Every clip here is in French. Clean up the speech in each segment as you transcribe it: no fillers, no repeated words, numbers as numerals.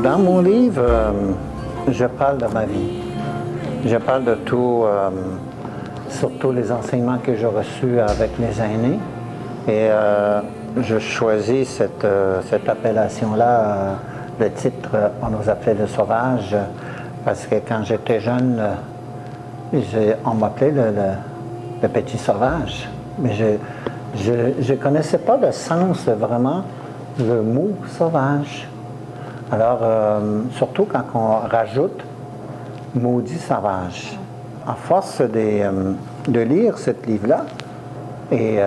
Dans mon livre, je parle de ma vie. Je parle de tout, surtout les enseignements que j'ai reçus avec les aînés. Et je choisis cette appellation-là, le titre, on nous appelait le sauvage, parce que quand j'étais jeune, on m'appelait le petit sauvage. Mais je ne connaissais pas le sens vraiment le mot sauvage. Alors, surtout quand on rajoute maudit sauvage. À force de lire ce livre-là, et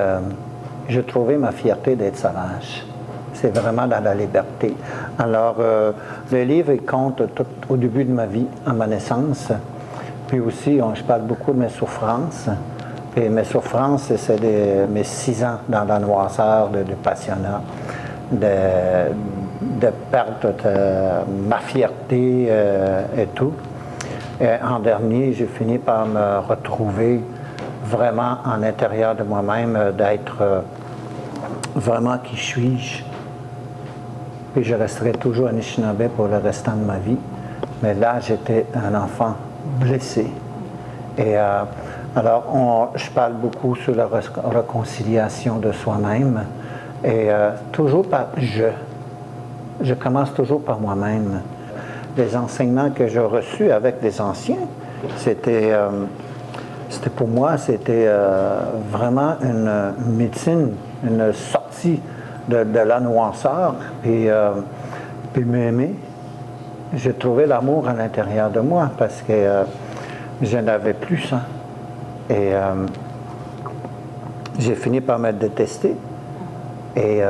j'ai trouvé ma fierté d'être sauvage. C'est vraiment dans la liberté. Alors, le livre, il compte tout au début de ma vie, à ma naissance. Puis aussi, je parle beaucoup de mes souffrances. Et mes souffrances, c'est mes 6 ans dans la noirceur, du passionnat, de perdre ma fierté et tout. Et en dernier, j'ai fini par me retrouver vraiment en l'intérieur de moi-même, d'être vraiment qui suis-je. Puis je resterai toujours à Anishinaabe pour le restant de ma vie. Mais là, j'étais un enfant blessé. Et alors, je parle beaucoup sur la réconciliation de soi-même. Et toujours par je. Je commence toujours par moi-même. Les enseignements que j'ai reçus avec les anciens, c'était pour moi, c'était vraiment une médecine, une sortie de la noirceur, puis m'aimer. J'ai trouvé l'amour à l'intérieur de moi parce que je n'avais plus ça. Et j'ai fini par me détester et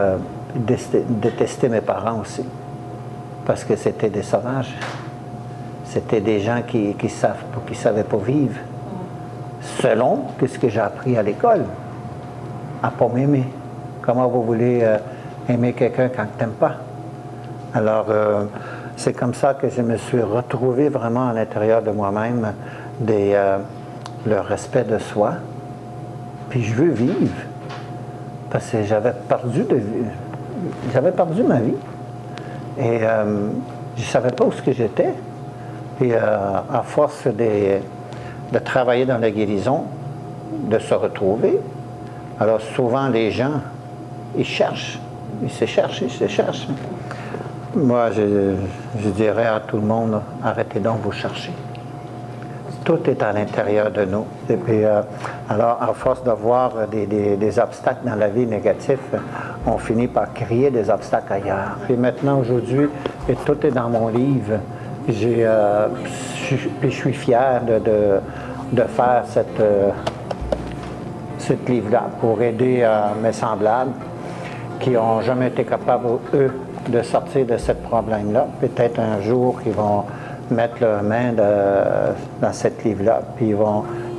détester mes parents aussi. Parce que c'était des sauvages. C'était des gens qui ne savaient pas vivre. Selon ce que j'ai appris à l'école, à ne pas m'aimer. Comment vous voulez aimer quelqu'un quand tu n'aimes pas? Alors, c'est comme ça que je me suis retrouvé vraiment à l'intérieur de moi-même le respect de soi. Puis je veux vivre. Parce que j'avais perdu ma vie. Et je ne savais pas où j'étais. Et à force de travailler dans la guérison, de se retrouver, alors souvent les gens, ils se cherchent. Moi, je dirais à tout le monde, arrêtez donc de vous chercher. Tout est à l'intérieur de nous. Et puis, alors, à force d'avoir des obstacles dans la vie négatifs, on finit par créer des obstacles ailleurs. Puis maintenant, aujourd'hui, et tout est dans mon livre. Je suis fier de faire ce livre-là pour aider mes semblables qui n'ont jamais été capables, eux, de sortir de ce problème-là. Peut-être un jour qu'ils vont mettre leurs mains dans ce livre-là, puis ils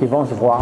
vont se voir.